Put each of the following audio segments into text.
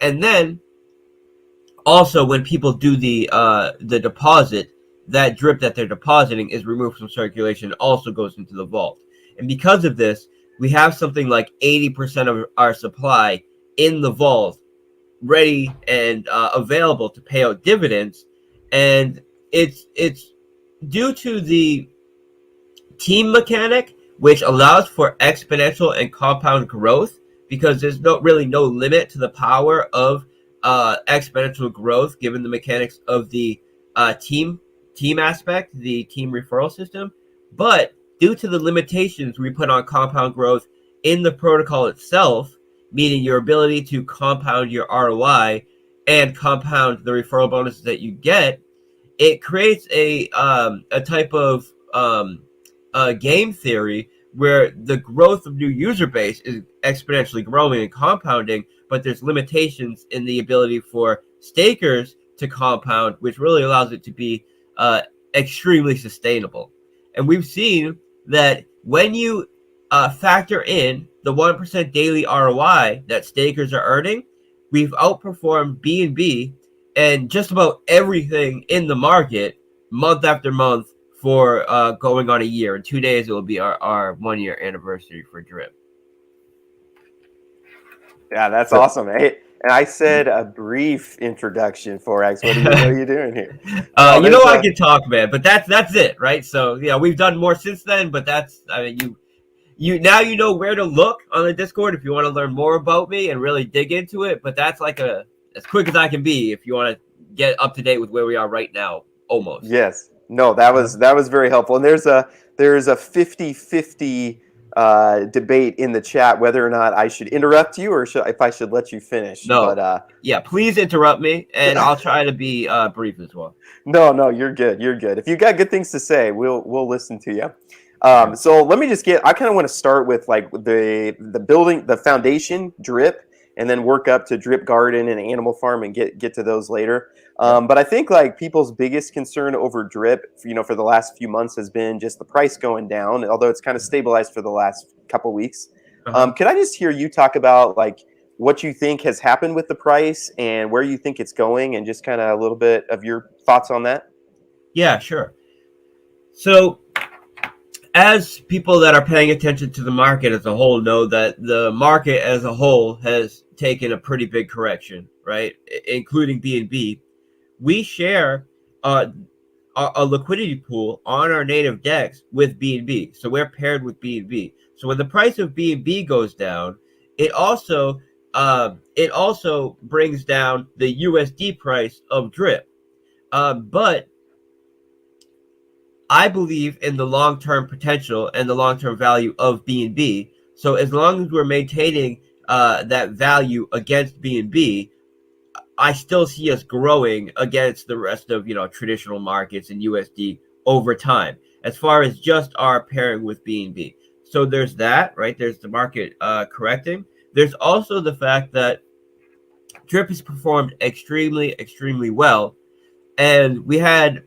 And then also when people do the deposit, that drip that they're depositing is removed from circulation, also goes into the vault. And because of this, we have something like 80% of our supply in the vault ready and available to pay out dividends. And it's due to the team mechanic, which allows for exponential and compound growth, because there's no limit to the power of exponential growth given the mechanics of the team aspect, the team referral system. But due to the limitations we put on compound growth in the protocol itself, meaning your ability to compound your ROI and compound the referral bonuses that you get, it creates a type of game theory where the growth of new user base is exponentially growing and compounding, but there's limitations in the ability for stakers to compound, which really allows it to be extremely sustainable. And we've seen that when you factor in the 1% daily ROI that stakers are earning, we've outperformed BNB and just about everything in the market month after month for going on a year. In 2 days, it will be our 1 year anniversary for Drip. Yeah, that's awesome. Hey, and I said a brief introduction, FOREX. What are you doing here? I can talk, man, but that's it, right? So yeah, we've done more since then, but you now you know where to look on the Discord if you want to learn more about me and really dig into it. But that's like as quick as I can be if you want to get up to date with where we are right now, almost. Yes. No, that was very helpful. And there's a 50-50 debate in the chat whether or not I should interrupt you or if I should let you finish. No, but yeah, please interrupt me, and I'll try to be brief as well. No, you're good. You're good. If you got good things to say, we'll listen to you. So let me just I kind of want to start with like the building, the foundation, Drip, and then work up to Drip Garden and Animal Farm and get to those later. But I think like people's biggest concern over Drip, for the last few months has been just the price going down, although it's kind of stabilized for the last couple weeks. Can I just hear you talk about like what you think has happened with the price and where you think it's going, and just kind of a little bit of your thoughts on that? Yeah, sure. So as people that are paying attention to the market as a whole know that the market as a whole has taken a pretty big correction, right? Including BNB. We share a liquidity pool on our native DEX with BNB. So we're paired with BNB. So when the price of BNB goes down, it also brings down the USD price of Drip. But I believe in the long-term potential and the long-term value of BNB. So as long as we're maintaining that value against BNB, I still see us growing against the rest of traditional markets and USD over time, as far as just our pairing with BNB. So there's that, right? There's the market correcting. There's also the fact that Drip has performed extremely, extremely well, and we had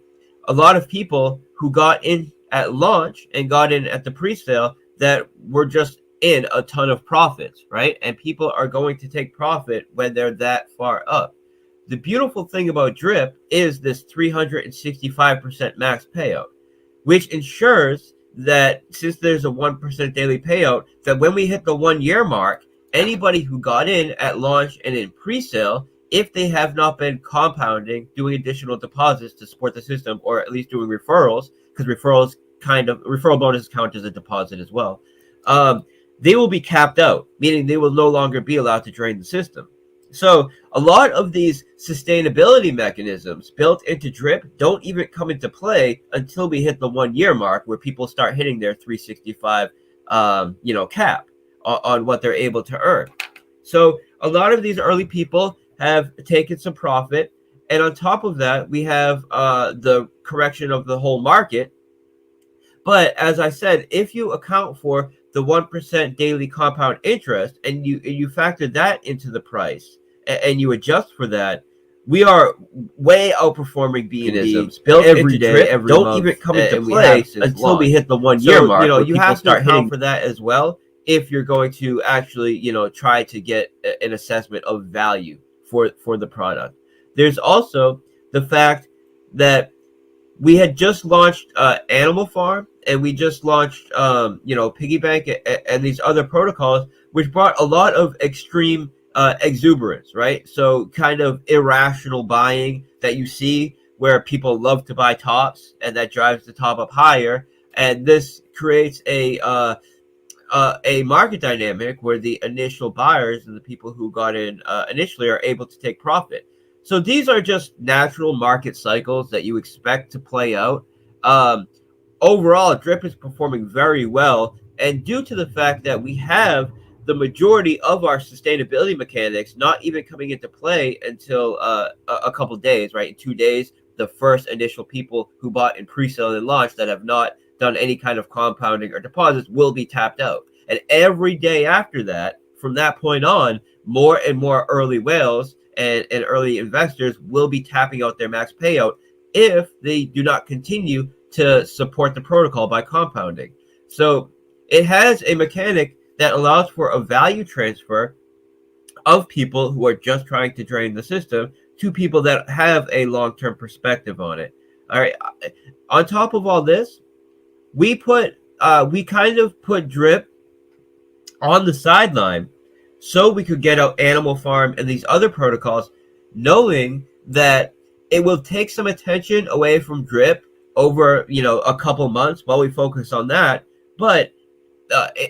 a lot of people who got in at launch and got in at the pre-sale that were just in a ton of profits, right? And people are going to take profit when they're that far up. The beautiful thing about Drip is this 365% max payout, which ensures that since there's a 1% daily payout, that when we hit the 1 year mark, anybody who got in at launch and in pre-sale, if they have not been compounding, doing additional deposits to support the system, or at least doing referrals, because referral bonuses count as a deposit as well, they will be capped out, meaning they will no longer be allowed to drain the system. So a lot of these sustainability mechanisms built into Drip don't even come into play until we hit the 1 year mark, where people start hitting their 365 cap on what they're able to earn. So a lot of these early people have taken some profit, and on top of that, we have the correction of the whole market. But as I said, if you account for the 1% daily compound interest and you factor that into the price and you adjust for that, we are way outperforming BNB built every day, every don't month, even come into play until we hit the 1 year mark. You have to account for that as well if you're going to actually try to get an assessment of value for the product. There's also the fact that we had just launched Animal Farm, and we just launched Piggy Bank and these other protocols, which brought a lot of extreme exuberance, right? So kind of irrational buying that you see where people love to buy tops, and that drives the top up higher, and this creates a market dynamic where the initial buyers and the people who got in initially are able to take profit. So these are just natural market cycles that you expect to play out. Um, Overall, Drip is performing very well, and due to the fact that we have the majority of our sustainability mechanics not even coming into play until a couple days, right? In 2 days, the first initial people who bought in pre-sale and launch that have not done any kind of compounding or deposits will be tapped out. And every day after that, from that point on, more and more early whales and early investors will be tapping out their max payout if they do not continue to support the protocol by compounding. So it has a mechanic that allows for a value transfer of people who are just trying to drain the system to people that have a long-term perspective on it. All right. On top of all this, we kind of put Drip on the sideline so we could get out Animal Farm and these other protocols, knowing that it will take some attention away from Drip over a couple months while we focus on that. But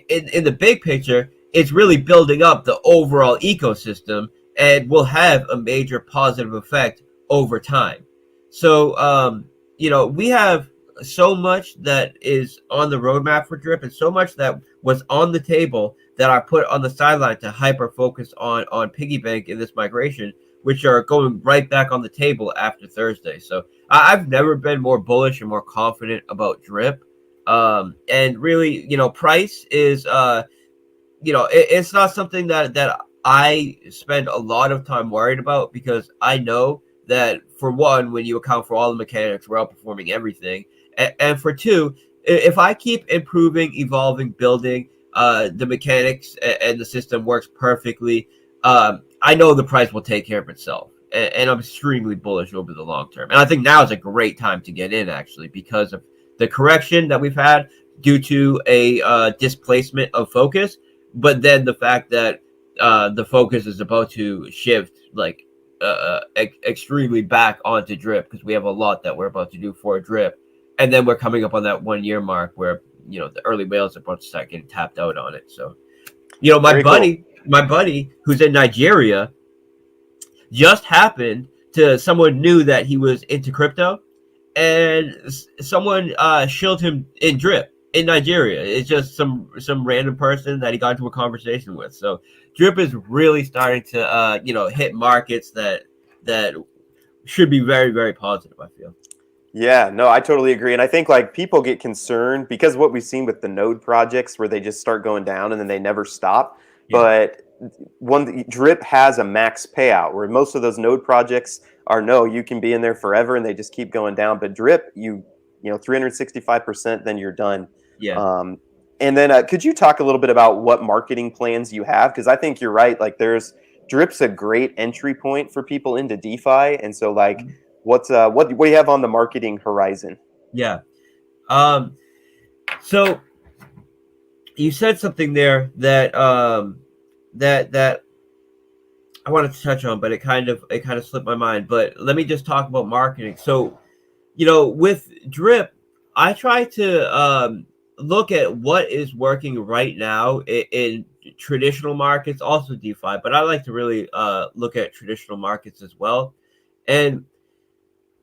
in the big picture, it's really building up the overall ecosystem and will have a major positive effect over time. So we have so much that is on the roadmap for Drip, and so much that was on the table that I put on the sideline to hyper focus on Piggy Bank in this migration, which are going right back on the table after Thursday. So I've never been more bullish and more confident about Drip. And really, price is, it's not something that I spend a lot of time worried about, because I know that, for one, when you account for all the mechanics, we're outperforming everything. And for two, if I keep improving, evolving, building, the mechanics and the system works perfectly, I know the price will take care of itself. And I'm extremely bullish over the long term. And I think now is a great time to get in, actually, because of the correction that we've had due to a displacement of focus, but then the fact that the focus is about to shift extremely back onto Drip, because we have a lot that we're about to do for Drip. And then we're coming up on that 1 year mark where, the early whales are about to start getting tapped out on it. So, my buddy who's in Nigeria just happened to, someone knew that he was into crypto, and someone shilled him in Drip in Nigeria. It's just some random person that he got into a conversation with. So Drip is really starting to hit markets that should be very, very positive, I feel. Yeah, no, I totally agree. And I think people get concerned because of what we've seen with the node projects where they just start going down and then they never stop. Yeah. But Drip has a max payout, where most of those node projects are you can be in there forever and they just keep going down. But Drip, 365%, then you're done. Yeah. And then could you talk a little bit about what marketing plans you have? Because I think you're right. Drip's a great entry point for people into DeFi. And so what do you have on the marketing horizon? Yeah. So you said something there that that I wanted to touch on, but it kind of slipped my mind. But let me just talk about marketing. So, with Drip, I try to look at what is working right now in traditional markets, also DeFi, but I like to really look at traditional markets as well. And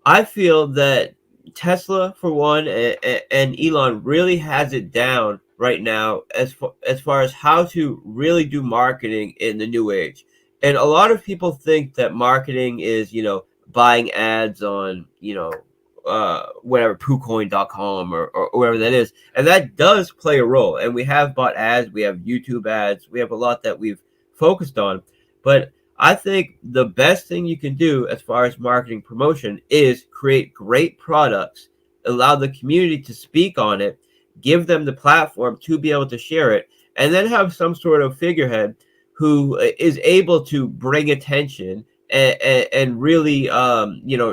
I feel that Tesla, for one, and Elon really has it down right now as far as how to really do marketing in the new age. And a lot of people think that marketing is, buying ads on, whatever, poocoin.com or wherever that is. And that does play a role. And we have bought ads, we have YouTube ads, we have a lot that we've focused on. But I think the best thing you can do as far as marketing promotion is create great products, allow the community to speak on it, give them the platform to be able to share it, and then have some sort of figurehead who is able to bring attention and really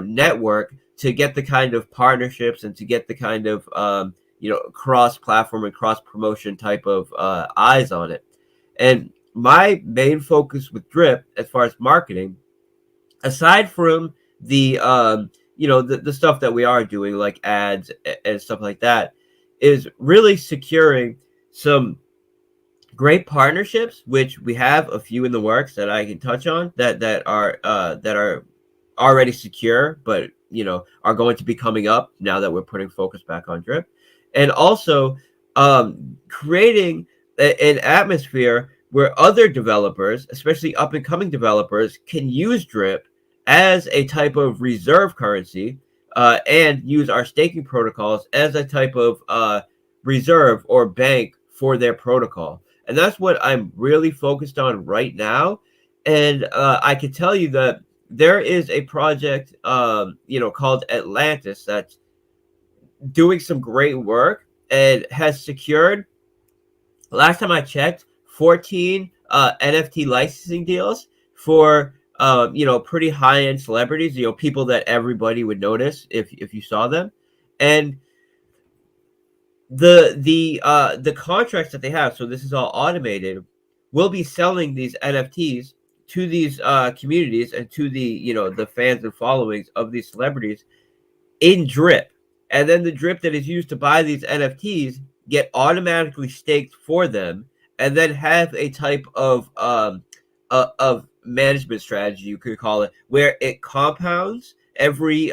network to get the kind of partnerships and to get the kind of cross-platform and cross-promotion type of eyes on it. And my main focus with Drip, as far as marketing, aside from the the stuff that we are doing like ads and stuff like that, is really securing some great partnerships, which we have a few in the works that I can touch on that are already secure, but are going to be coming up now that we're putting focus back on Drip, and also creating an atmosphere where other developers, especially up and coming developers, can use Drip as a type of reserve currency, and use our staking protocols as a type of reserve or bank for their protocol. And that's what I'm really focused on right now. And I can tell you that there is a project, called Atlantis, that's doing some great work and has secured, last time I checked, 14 NFT licensing deals for pretty high-end celebrities, people that everybody would notice if you saw them. And the contracts that they have, so this is all automated, will be selling these NFTs to these communities and to the fans and followings of these celebrities in Drip. And then the Drip that is used to buy these NFTs get automatically staked for them, and then have a type of management strategy, you could call it, where it compounds every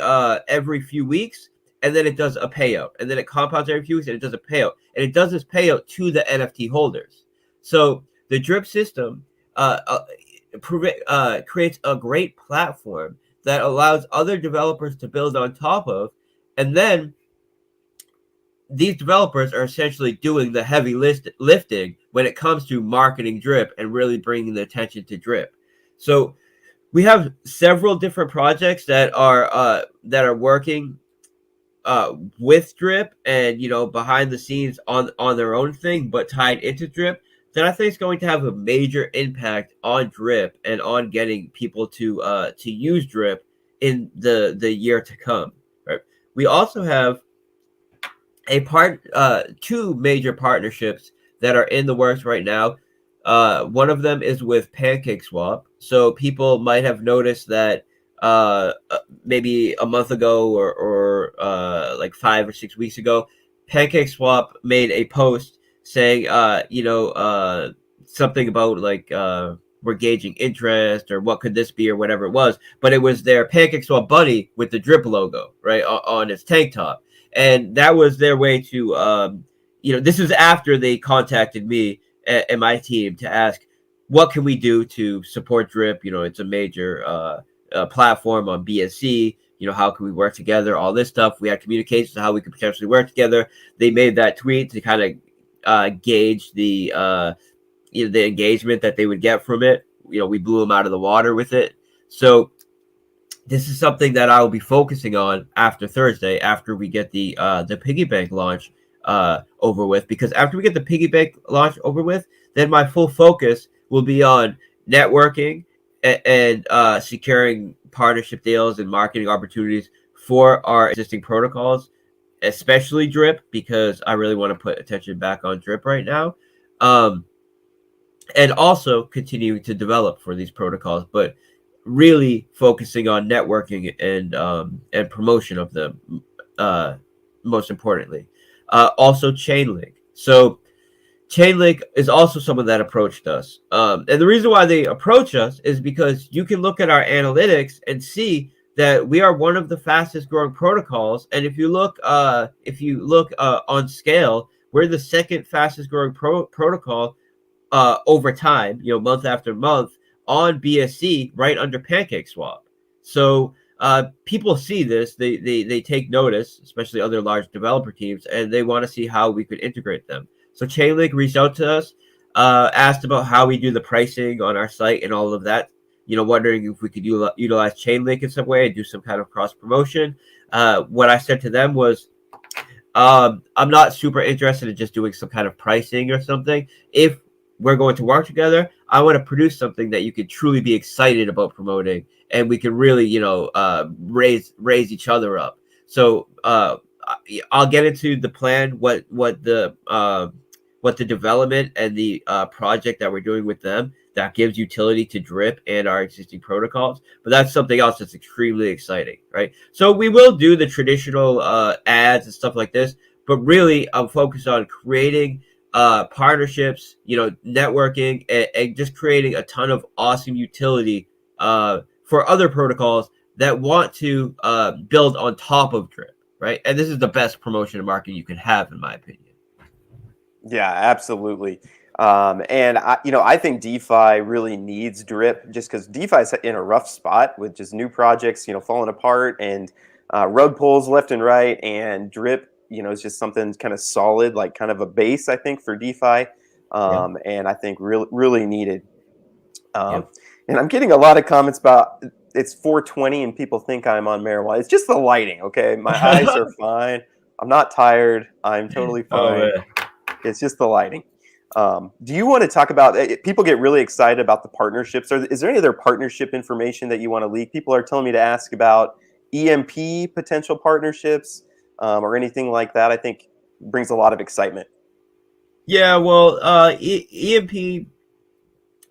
few weeks, and then it does a payout, and then it compounds every few weeks, and it does a payout, and it does this payout to the NFT holders. So the Drip system creates a great platform that allows other developers to build on top of, and then these developers are essentially doing the heavy lifting when it comes to marketing Drip and really bringing the attention to Drip. So we have several different projects that are working with Drip and behind the scenes on their own thing, but tied into Drip, that I think is going to have a major impact on Drip and on getting people to use Drip in the year to come. Right? We also have two major partnerships that are in the works right now. One of them is with PancakeSwap. So people might have noticed that maybe a month ago or like 5 or 6 weeks ago, PancakeSwap made a post saying something about like we're gauging interest or what could this be or whatever it was, but it was their PancakeSwap buddy with the Drip logo right on its tank top. And that was their way to, this is after they contacted me and my team to ask, what can we do to support Drip? It's a major platform on BSC. How can we work together? All this stuff. We had communications on how we could potentially work together. They made that tweet to kind of gauge the engagement that they would get from it. We blew them out of the water with it. So this is something that I will be focusing on after Thursday, after we get the piggy bank launch over with. Because after we get the piggy bank launch over with, then my full focus will be on networking and securing partnership deals and marketing opportunities for our existing protocols, especially Drip, because I really want to put attention back on Drip right now. And also continuing to develop for these protocols, but really focusing on networking and promotion of them, most importantly. Also Chainlink. So Chainlink is also someone that approached us. And the reason why they approach us is because you can look at our analytics and see that we are one of the fastest growing protocols. And if you look on scale, we're the second fastest growing protocol over time, month after month on BSC, right under PancakeSwap. So people see this, they take notice, especially other large developer teams, and they want to see how we could integrate them. So Chainlink reached out to us, asked about how we do the pricing on our site and all of that, wondering if we could utilize Chainlink in some way and do some kind of cross promotion. What I said to them was, I'm not super interested in just doing some kind of pricing or something. If we're going to work together, I want to produce something that you could truly be excited about promoting, and we can really, raise each other up. So I'll get into the plan, what the development and the project that we're doing with them that gives utility to Drip and our existing protocols. But that's something else that's extremely exciting, right? So we will do the traditional ads and stuff like this, but really I'm focused on creating partnerships, networking, and just creating a ton of awesome utility for other protocols that want to build on top of Drip, right? And this is the best promotion and marketing you can have, in my opinion. Yeah, absolutely. And I think DeFi really needs Drip just because DeFi is in a rough spot with just new projects, falling apart and rug pulls left and right. And Drip, is just something kind of solid, like kind of a base, I think, for DeFi. Yeah. And I think really needed. Yeah. And I'm getting a lot of comments about it's 4:20 and people think I'm on marijuana. It's just the lighting, okay? My eyes are fine. I'm not tired. I'm totally Oh fine. man. It's just the lighting. Do you want to talk about? People get really excited about the partnerships. Is there any other partnership information that you want to leak? People are telling me to ask about EMP potential partnerships or anything like that. I think brings a lot of excitement. Yeah, well, EMP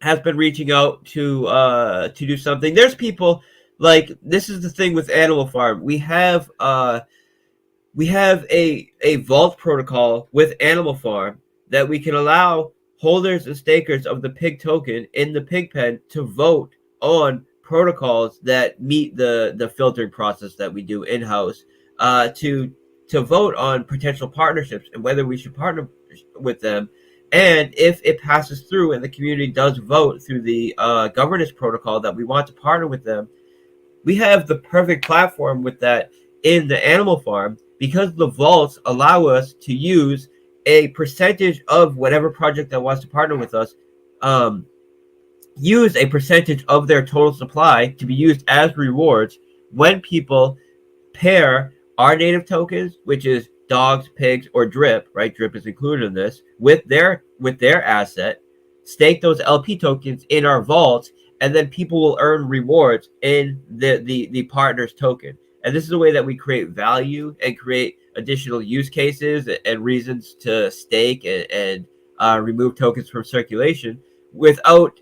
has been reaching out to do something. There's people like this is the thing with Animal Farm. We have a vault protocol with Animal Farm that we can allow holders and stakers of the pig token in the pig pen to vote on protocols that meet the filtering process that we do in house, to vote on potential partnerships and whether we should partner with them. And if it passes through and the community does vote through the governance protocol that we want to partner with them, we have the perfect platform with that in the Animal Farm, because the vaults allow us to use a percentage of whatever project that wants to partner with us, use a percentage of their total supply to be used as rewards when people pair our native tokens, which is dogs, pigs, or Drip, right? Drip is included in this, with their asset, stake those LP tokens in our vault, and then people will earn rewards in the partner's token. And this is a way that we create value and create additional use cases and reasons to stake and remove tokens from circulation without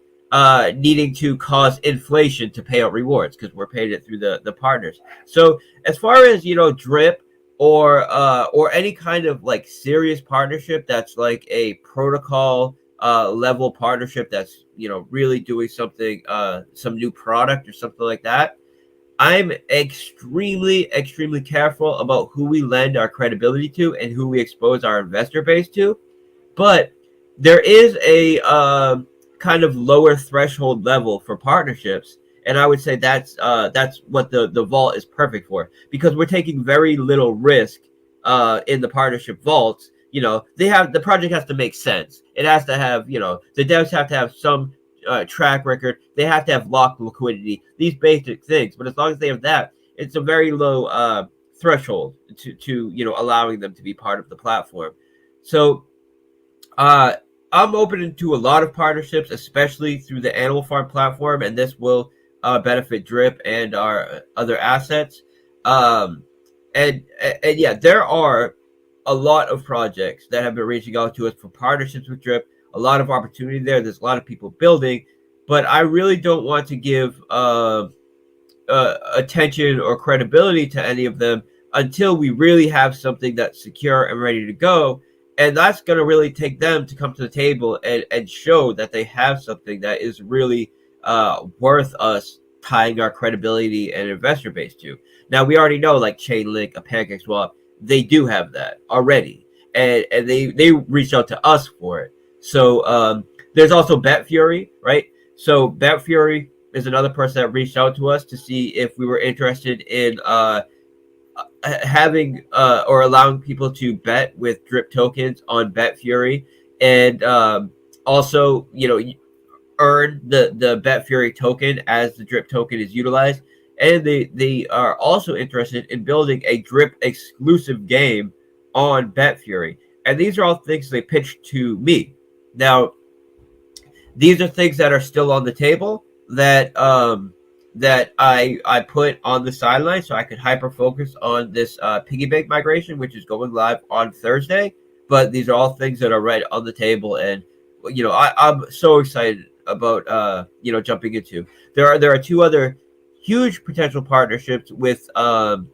needing to cause inflation to pay out rewards, because we're paying it through the partners. So as far as Drip or any kind of like serious partnership that's like a protocol level partnership that's really doing something, some new product or something like that, I'm extremely careful about who we lend our credibility to and who we expose our investor base to. But there is a kind of lower threshold level for partnerships, and I would say that's what the vault is perfect for, because we're taking very little risk in the partnership vaults. The project has to make sense. It has to have, the devs have to have some track record. They have to have locked liquidity. These basic things, but as long as they have that, it's a very low threshold to allowing them to be part of the platform. So I'm open to a lot of partnerships, especially through the Animal Farm platform, and this will benefit Drip and our other assets. And yeah, there are a lot of projects that have been reaching out to us for partnerships with Drip. A lot of opportunity there. There's a lot of people building, but I really don't want to give attention or credibility to any of them until we really have something that's secure and ready to go. And that's going to really take them to come to the table and show that they have something that is really worth us tying our credibility and investor base to. Now, we already know, like Chainlink, a PancakeSwap, they do have that already. And they reached out to us for it. So there's also BetFury, right? So BetFury is another person that reached out to us to see if we were interested in having or allowing people to bet with Drip tokens on BetFury, and also earn the BetFury token as the Drip token is utilized. And they are also interested in building a Drip exclusive game on BetFury. And these are all things they pitched to me. Now, these are things that are still on the table that I put on the sideline so I could hyper focus on this piggy bank migration, which is going live on Thursday. But these are all things that are right on the table, and I'm so excited about jumping into. There are two other huge potential partnerships with on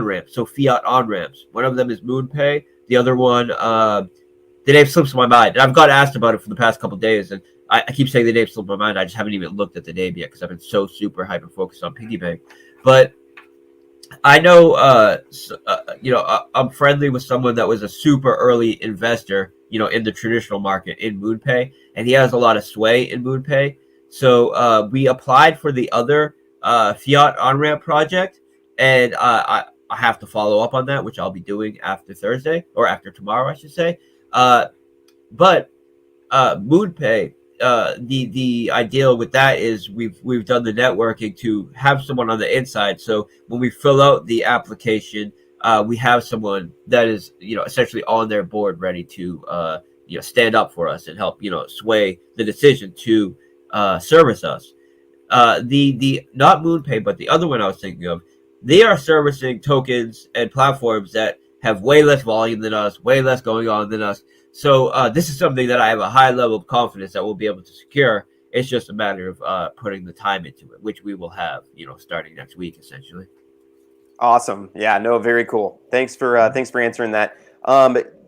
ramps, so fiat on ramps. One of them is MoonPay. The other one, the name slips my mind. And I've got asked about it for the past couple of days, and I keep saying the name slipped my mind. I just haven't even looked at the name yet because I've been so super hyper focused on piggy bank. But I know, I'm friendly with someone that was a super early investor, in the traditional market in MoonPay, and he has a lot of sway in MoonPay. So we applied for the other fiat on ramp project, and I have to follow up on that, which I'll be doing after Thursday or after tomorrow, I should say. But MoonPay, the ideal with that is we've done the networking to have someone on the inside. So when we fill out the application, we have someone that is essentially on their board, ready to stand up for us and help sway the decision to service us. The not MoonPay, but the other one I was thinking of, they are servicing tokens and platforms that have way less volume than us, way less going on than us. So this is something that I have a high level of confidence that we'll be able to secure. It's just a matter of putting the time into it, which we will have, starting next week, essentially. Awesome. Yeah, no, very cool. Thanks for answering that.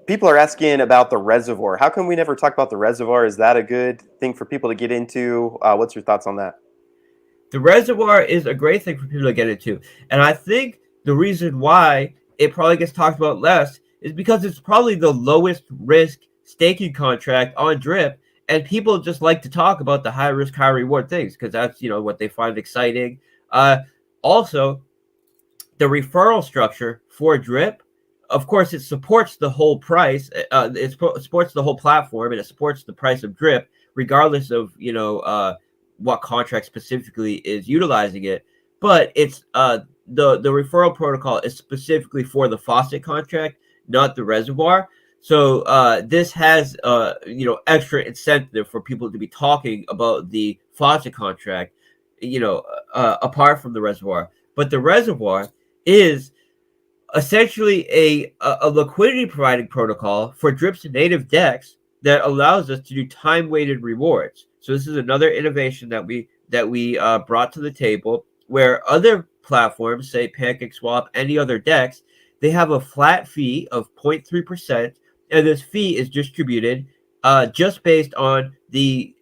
People are asking about the reservoir. How come we never talk about the reservoir? Is that a good thing for people to get into? What's your thoughts on that? The reservoir is a great thing for people to get into. And I think the reason why it probably gets talked about less is because it's probably the lowest risk staking contract on Drip. And people just like to talk about the high risk, high reward things because that's, what they find exciting. Also, the referral structure for Drip, of course, it supports the whole price. It supports the whole platform, and it supports the price of Drip, regardless of, what contract specifically is utilizing it. But it's the referral protocol is specifically for the faucet contract, not the reservoir. So this has extra incentive for people to be talking about the faucet contract, apart from the reservoir. But the reservoir is essentially a liquidity providing protocol for Drip's native DEX that allows us to do time weighted rewards. So this is another innovation that we brought to the table, where other platforms, say PancakeSwap, any other DEX, they have a flat fee of 0.3%, and this fee is distributed just based on the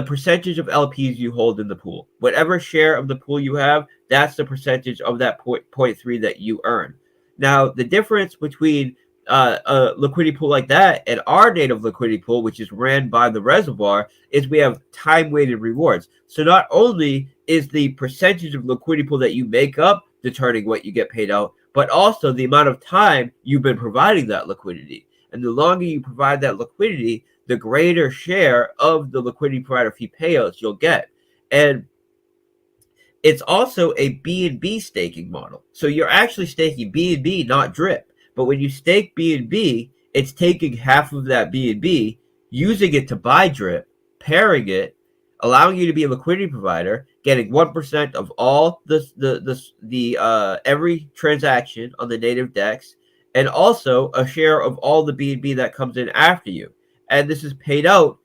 percentage of LPs you hold in the pool. Whatever share of the pool you have, that's the percentage of that 0.3 that you earn. Now, the difference between a liquidity pool like that and our native liquidity pool, which is ran by the reservoir, is we have time-weighted rewards. So not only is the percentage of liquidity pool that you make up determining what you get paid out, but also the amount of time you've been providing that liquidity. And the longer you provide that liquidity, the greater share of the liquidity provider fee payouts you'll get. And it's also a BNB staking model. So you're actually staking BNB, not Drip. But when you stake BNB, it's taking half of that BNB, using it to buy Drip, pairing it, allowing you to be a liquidity provider, getting 1% of all the every transaction on the native DEX, and also a share of all the BNB that comes in after you. And this is paid out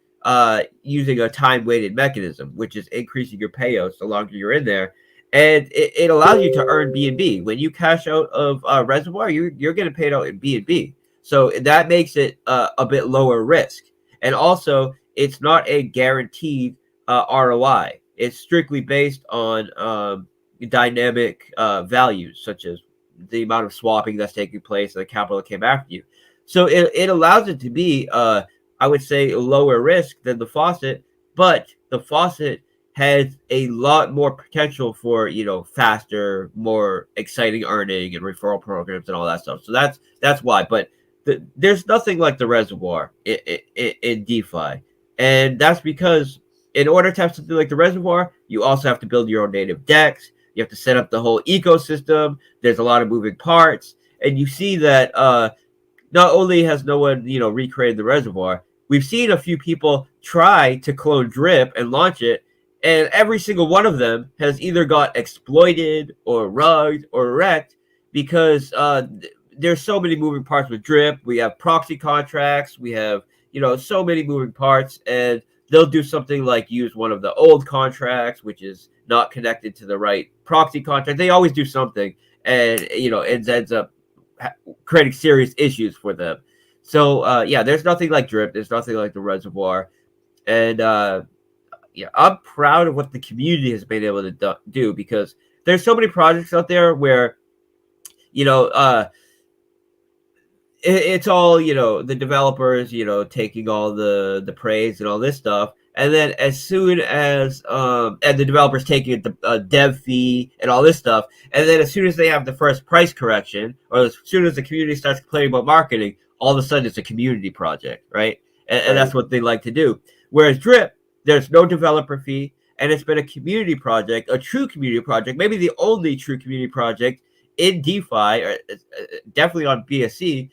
using a time-weighted mechanism, which is increasing your payouts the longer you're in there. And it allows you to earn BNB. When you cash out of Reservoir, you're getting paid out in BNB. So that makes it a bit lower risk. And also, it's not a guaranteed ROI. It's strictly based on dynamic values, such as the amount of swapping that's taking place and the capital that came after you. So it allows it to be, I would say, lower risk than the faucet, but the faucet has a lot more potential for, faster, more exciting earning and referral programs and all that stuff. So that's why. But there's nothing like the reservoir in DeFi. And that's because in order to have something like the reservoir, you also have to build your own native DEX. You have to set up the whole ecosystem. There's a lot of moving parts. And you see that not only has no one, recreated the reservoir, we've seen a few people try to clone Drip and launch it, and every single one of them has either got exploited or rugged or wrecked because there's so many moving parts with Drip. We have proxy contracts, we have so many moving parts, and they'll do something like use one of the old contracts, which is not connected to the right proxy contract. They always do something, and it ends up creating serious issues for them. So yeah, there's nothing like Drip. There's nothing like the reservoir, and yeah, I'm proud of what the community has been able to do, because there's so many projects out there where it's all the developers taking all the praise and all this stuff, and then as soon as and the developers taking a dev fee and all this stuff, and then as soon as they have the first price correction, or as soon as the community starts complaining about marketing, all of a sudden it's a community project, right? And that's what they like to do. Whereas Drip, there's no developer fee, and it's been a community project, a true community project, maybe the only true community project in DeFi, or definitely on BSC,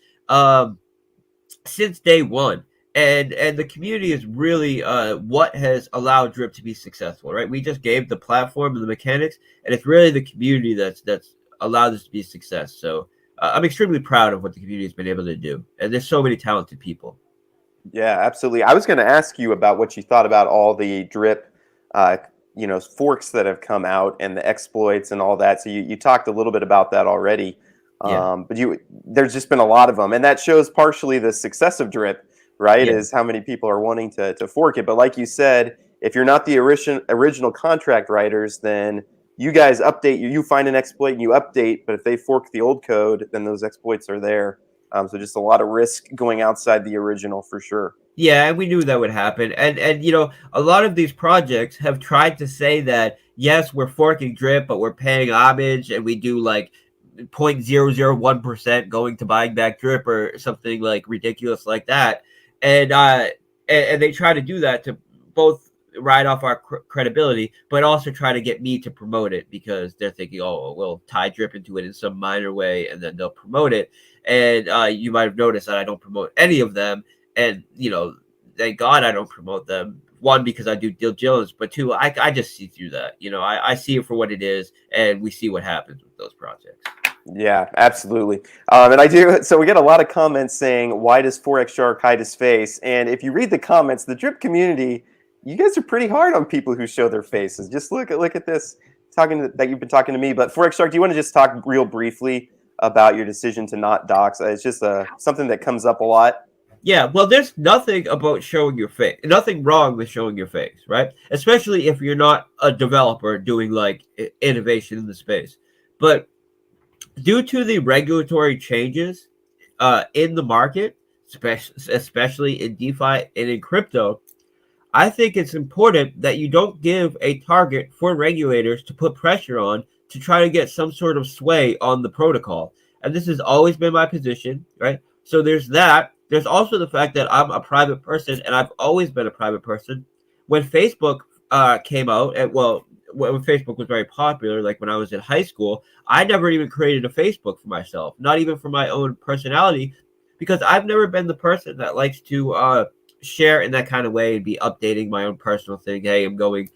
since day one. And the community is really what has allowed Drip to be successful, right? We just gave the platform and the mechanics, and it's really the community that's allowed this to be a success. So I'm extremely proud of what the community has been able to do, and there's so many talented people. Yeah, absolutely. I was going to ask you about what you thought about all the Drip, forks that have come out and the exploits and all that. So you talked a little bit about that already. Yeah. But there's just been a lot of them, and that shows partially the success of Drip, right? Yeah. Is how many people are wanting to fork it. But like you said, if you're not the original contract writers, then you guys update. You find an exploit and you update. But if they fork the old code, then those exploits are there. So just a lot of risk going outside the original for sure. Yeah, and we knew that would happen. And a lot of these projects have tried to say that, yes, we're forking Drip, but we're paying homage, and we do like 0.001% going to buying back Drip or something like ridiculous like that. And they try to do that to both ride off our credibility, but also try to get me to promote it, because they're thinking, oh, we'll tie Drip into it in some minor way, and then they'll promote it. And you might have noticed that I don't promote any of them. And, thank God I don't promote them. One, because I do due diligence, but two, I just see through that. I see it for what it is, and we see what happens with those projects. Yeah, absolutely. And I do. So we get a lot of comments saying, why does FOREX Shark hide his face? And if you read the comments, the Drip community, you guys are pretty hard on people who show their faces. Just look at this, that you've been talking to me. But FOREX Shark, do you want to just talk real briefly about your decision to not dox? It's just something that comes up a lot. Yeah, well, there's nothing about showing your face. Nothing wrong with showing your face, right? Especially if you're not a developer doing like innovation in the space. But due to the regulatory changes in the market, especially in DeFi and in crypto, I think it's important that you don't give a target for regulators to put pressure on to try to get some sort of sway on the protocol. And this has always been my position, right? So there's that. There's also the fact that I'm a private person, and I've always been a private person. When Facebook came out, when Facebook was very popular, like when I was in high school, I never even created a Facebook for myself, not even for my own personality, because I've never been the person that likes to share in that kind of way and be updating my own personal thing. Hey, I'm going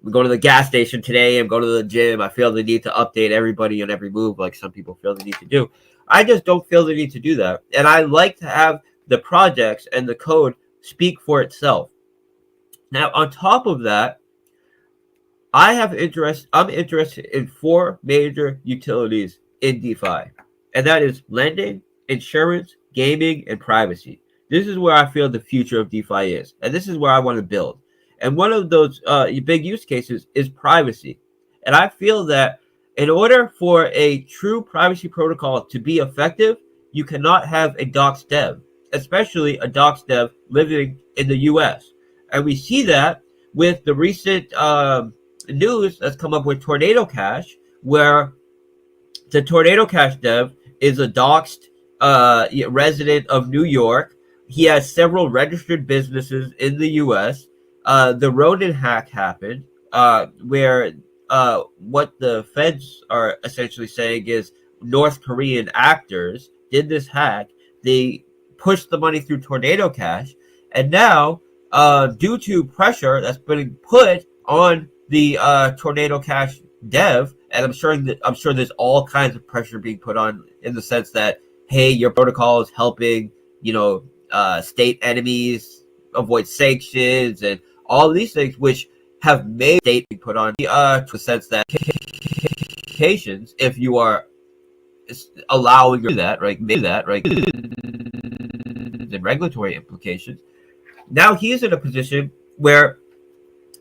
to the gas station today. I'm going to the gym. I feel the need to update everybody on every move, like some people feel the need to do. I just don't feel the need to do that. And I like to have the projects and the code speak for itself. Now, on top of that, I'm interested in 4 major utilities in DeFi, and that is lending, insurance, gaming, and privacy. This is where I feel the future of DeFi is, and this is where I want to build. And one of those big use cases is privacy. And I feel that in order for a true privacy protocol to be effective, you cannot have a docs dev, especially a docs dev living in the US. And we see that with the recent news that's come up with Tornado Cash, where the Tornado Cash dev is a doxed resident of New York. He has several registered businesses in the US. The Ronin hack happened, where what the feds are essentially saying is North Korean actors did this hack. They pushed the money through Tornado Cash, and now due to pressure that's been put on the Tornado Cash dev, and I'm sure there's all kinds of pressure being put on in the sense that, hey, your protocol is helping, state enemies avoid sanctions and all these things, which have made state be put on to a sense that if you are allowing that, right, and regulatory implications. Now he is in a position where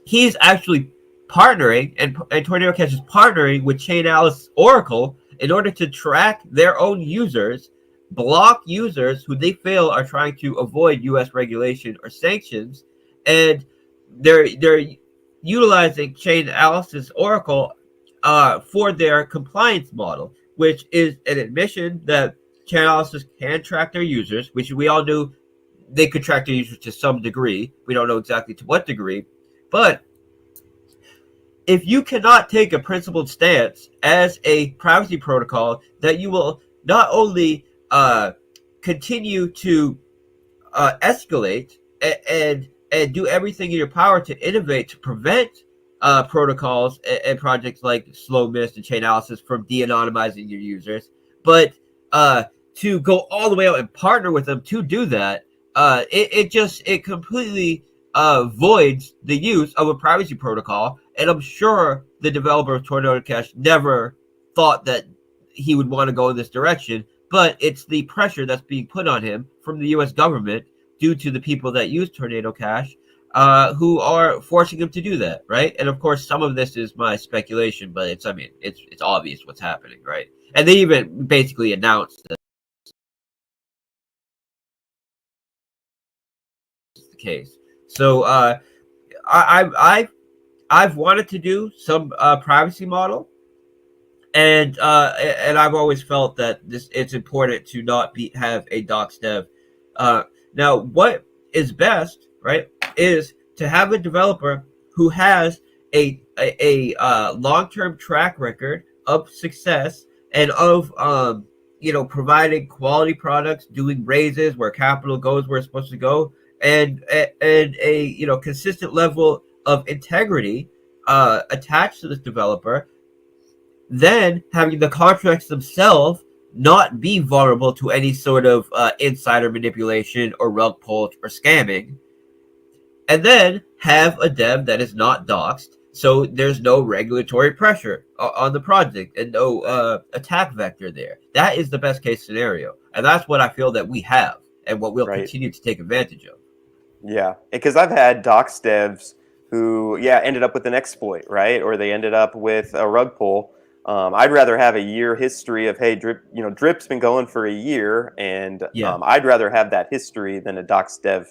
he's actually partnering, and Tornado Cash is partnering with Chainalysis Oracle in order to track their own users, block users who they feel are trying to avoid U.S. regulation or sanctions, and they're utilizing Chainalysis Oracle for their compliance model, which is an admission that Chainalysis can track their users, which we all knew they could track their users to some degree. We don't know exactly to what degree, but if you cannot take a principled stance as a privacy protocol that you will not only continue to escalate and do everything in your power to innovate to prevent protocols and projects like Slow Mist and Chainalysis from de-anonymizing your users, but to go all the way out and partner with them to do that, it completely voids the use of a privacy protocol. And I'm sure the developer of Tornado Cash never thought that he would want to go in this direction, but it's the pressure that's being put on him from the U.S. government due to the people that use Tornado Cash, who are forcing him to do that, right? And of course, some of this is my speculation, but it's obvious what's happening, right? And they even basically announced that it's the case. So I've wanted to do some privacy model, and I've always felt that it's important to not have a docs dev. Now, what is best, right, is to have a developer who has a long-term track record of success and of providing quality products, doing raises where capital goes where it's supposed to go, and a consistent level of integrity attached to this developer, then having the contracts themselves not be vulnerable to any sort of insider manipulation or rug pull or scamming, and then have a dev that is not doxed, so there's no regulatory pressure on the project and no attack vector there. That is the best case scenario, and that's what I feel that we have and what we'll continue to take advantage of. Yeah, because I've had docs devs who, ended up with an exploit, right? Or they ended up with a rug pull. I'd rather have a year history of, hey, Drip's been going for a year, and I'd rather have that history than a docs dev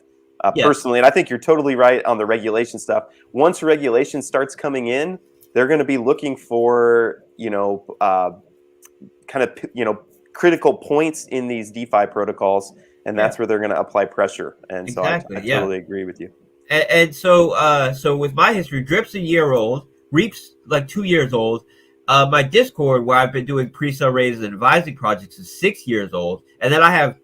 personally. And I think you're totally right on the regulation stuff. Once regulation starts coming in, they're going to be looking for, critical points in these DeFi protocols, and that's where they're going to apply pressure. And so I totally agree with you. And so with my history, Drip's a year old, Reap's like 2 years old. My Discord, where I've been doing pre-sale raises and advising projects, is 6 years old. And then I have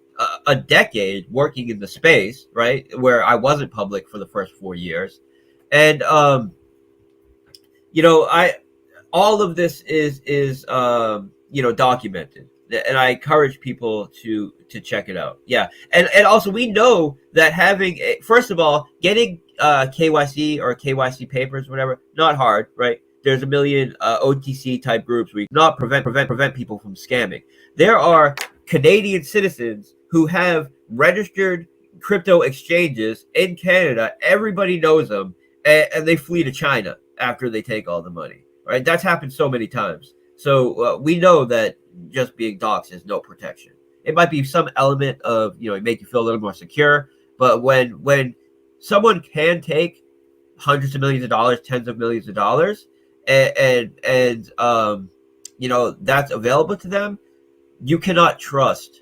a decade working in the space, right, where I wasn't public for the first 4 years. And, all of this is documented. And I encourage people to check it out. Yeah. And also we know that first of all, getting KYC or KYC papers, whatever, not hard, right? There's a million OTC type groups where you cannot prevent people from scamming. There are Canadian citizens who have registered crypto exchanges in Canada. Everybody knows them, and they flee to China after they take all the money, right? That's happened so many times. So we know that just being doxxed is no protection. It might be some element of, make you feel a little more secure, but when someone can take hundreds of millions of dollars, tens of millions of dollars, and that's available to them, you cannot trust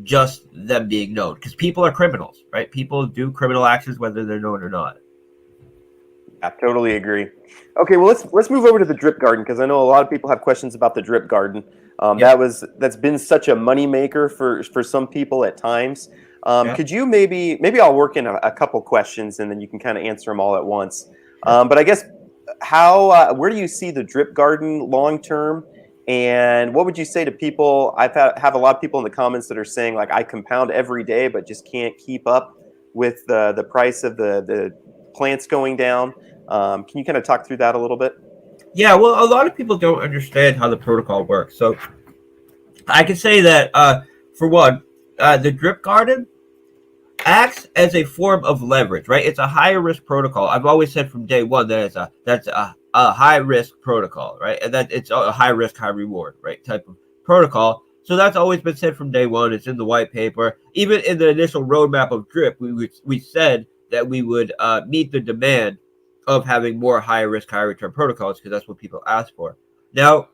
just them being known, because people are criminals, right? People do criminal actions whether they're known or not. I totally agree. Okay, well let's move over to the drip garden, because I know a lot of people have questions about the drip garden. That's been such a moneymaker for some people at times. Yeah. Could you maybe I'll work in a couple questions and then you can kind of answer them all at once. Sure. But I guess where do you see the drip garden long term? And what would you say to people? Have a lot of people in the comments that are saying like I compound every day, but just can't keep up with the price of the plants going down. Can you kind of talk through that a little bit? Yeah, well, a lot of people don't understand how the protocol works. So I can say that, for one, the drip garden acts as a form of leverage, right? It's a higher risk protocol. I've always said from day one that that's a high risk protocol, right? And that it's a high risk, high reward, right? Type of protocol. So that's always been said from day one. It's in the white paper. Even in the initial roadmap of drip, we said that we would meet the demand of having more high risk, high return protocols because that's what people ask for. Now,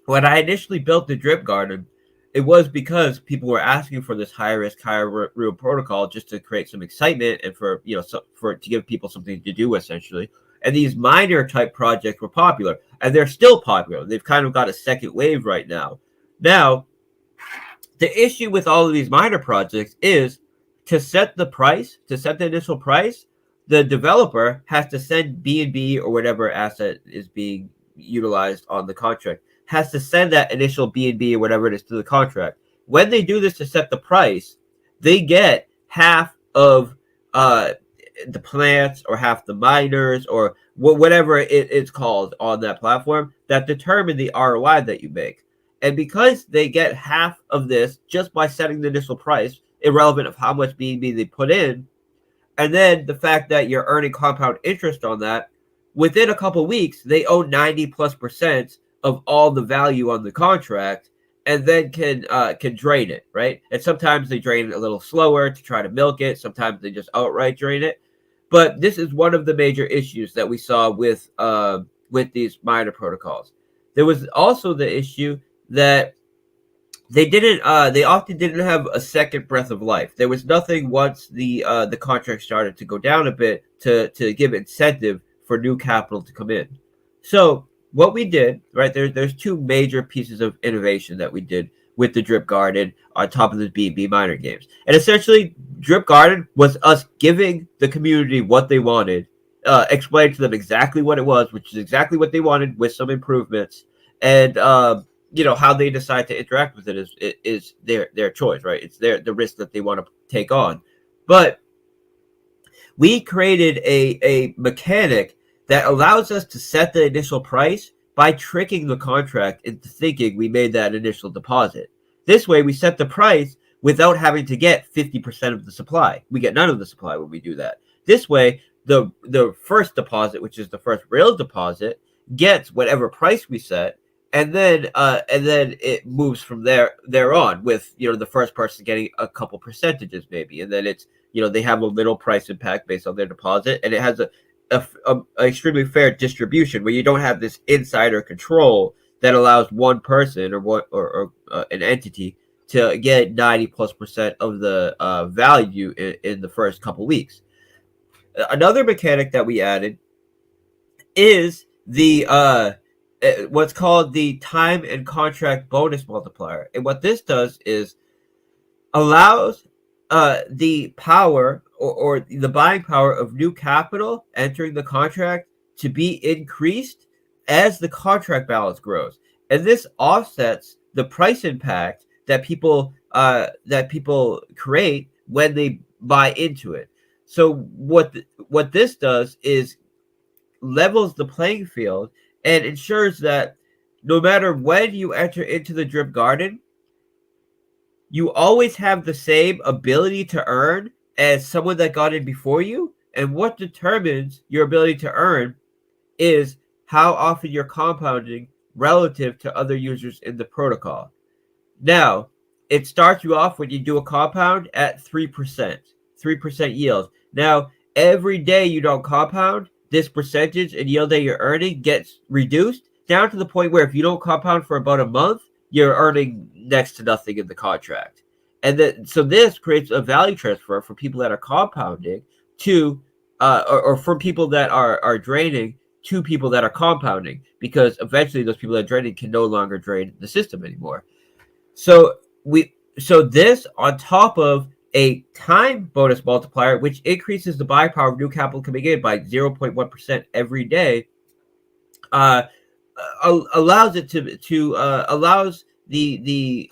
when I initially built the drip garden, it was because people were asking for this high risk, high real protocol just to create some excitement and for to give people something to do essentially. And these miner type projects were popular, and they're still popular. They've kind of got a second wave right now. Now, the issue with all of these miner projects is to set the price, to set the initial price, the developer has to send BNB or whatever asset is being utilized on the contract, has to send that initial BNB or whatever it is to the contract. When they do this to set the price, they get half of the plants or half the miners or whatever it's called on that platform that determine the ROI that you make. And because they get half of this just by setting the initial price, irrelevant of how much BNB they put in, and then the fact that you're earning compound interest on that, within a couple weeks, they own 90+% of all the value on the contract, and then can drain it, right? And sometimes they drain it a little slower to try to milk it. Sometimes they just outright drain it. But this is one of the major issues that we saw with these miner protocols. There was also the issue that they often didn't have a second breath of life. There was nothing once the contract started to go down a bit to give incentive for new capital to come in. So what we did, right, there's two major pieces of innovation that we did with the Drip Garden on top of the BNB miner games. And essentially, Drip Garden was us giving the community what they wanted, explaining to them exactly what it was, which is exactly what they wanted with some improvements. And how they decide to interact with it is their choice, right? It's the risk that they want to take on. But we created a mechanic that allows us to set the initial price by tricking the contract into thinking we made that initial deposit. This way, we set the price without having to get 50% of the supply. We get none of the supply when we do that. This way, the first deposit, which is the first real deposit, gets whatever price we set, and then it moves from there on with the first person getting a couple percentages maybe, and then it's they have a little price impact based on their deposit, and it has a extremely fair distribution where you don't have this insider control that allows one person or an entity to get 90+% of the value in the first couple weeks. Another mechanic that we added is the what's called the time and contract bonus multiplier. And what this does is allows the power or the buying power of new capital entering the contract to be increased as the contract balance grows. And this offsets the price impact that people create when they buy into it. So what this does is levels the playing field and ensures that no matter when you enter into the Drip Garden, you always have the same ability to earn as someone that got in before you. And what determines your ability to earn is how often you're compounding relative to other users in the protocol. Now, it starts you off when you do a compound at 3%, 3% yield. Now, every day you don't compound, this percentage and yield that you're earning gets reduced down to the point where if you don't compound for about a month, you're earning next to nothing in the contract. And so this creates a value transfer for people that are compounding to, or for people that are draining to people that are compounding, because eventually those people that are draining can no longer drain the system anymore. So this on top of A time bonus multiplier, which increases the buying power of new capital coming in by 0.1% every day, allows it to allows the